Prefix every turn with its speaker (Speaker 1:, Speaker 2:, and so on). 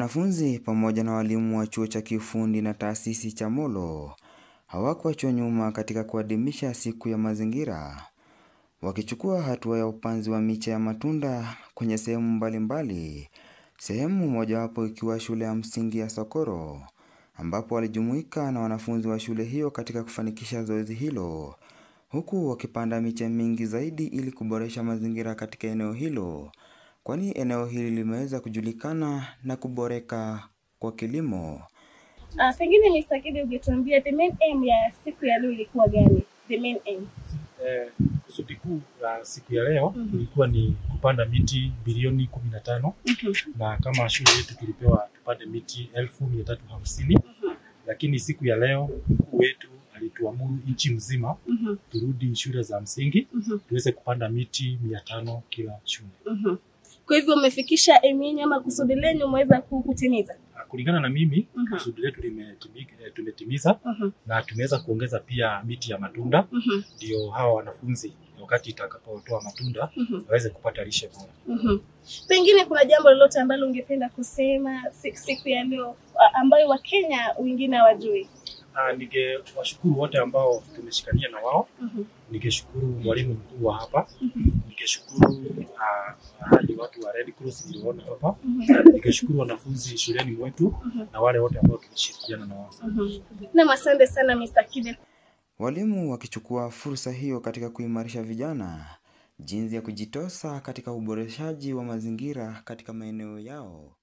Speaker 1: Wanafunzi pamoja na walimu wa chuo cha kiufundi na taasisi cha Molo hawakuachwa nyuma katika kuadhimisha siku ya mazingira, wakichukua hatua ya upanzi wa miche ya matunda kwenye sehemu mbalimbali. Sehemu mojawapo ikiwa shule ya msingi ya Sokoro, ambapo walijumuika na wanafunzi wa shule hiyo katika kufanikisha zoezi hilo, huku wakipanda miche mingi zaidi ili kuboresha mazingira katika eneo hilo, kwani eneo hili limeweza kujulikana na kuboreka kwa kilimo.
Speaker 2: Pengine Mr. Kide, ungetuambia the main aim ya siku ya leo ilikuwa gani? The main aim.
Speaker 3: Kusudi kuu la siku ya leo ilikuwa ni kupanda miti bilioni 15 na kama shule yetu tulipewa tupande miti 1350. Lakini siku ya leo mkuu wetu alituamuru nchi mzima turudi shule za msingi tuweze kupanda miti 500 kila shule.
Speaker 2: Kwa hivyo umefikisha aim yenu ama kusudi lenu umeweza kutimiza?
Speaker 3: Kulingana na mimi kusudi letu tumetimiza na tumeweza kuongeza pia miti ya matunda ndio hawa wanafunzi wakati itakapotoa matunda waweze kupata lishe bora.
Speaker 2: Pengine kuna jambo lolote ambalo ungependa kusema siku ya leo ambayo Wakenya wengine hawajui?
Speaker 3: Ningewashukuru wote ambao tumeshikania na wao. Ningeshukuru mwalimu mkuu wa hapa. Ningeshukuru hadi watu wa Red Cross niliona hapa. Ningeshukuru wanafunzi shuleni mwetu na wale wote ambao tumeshirikiana na wao.
Speaker 2: Na asante sana Mr. Kide.
Speaker 1: Walimu wakichukua fursa hiyo katika kuimarisha vijana jinsi ya kujitosa katika uboreshaji wa mazingira katika maeneo yao.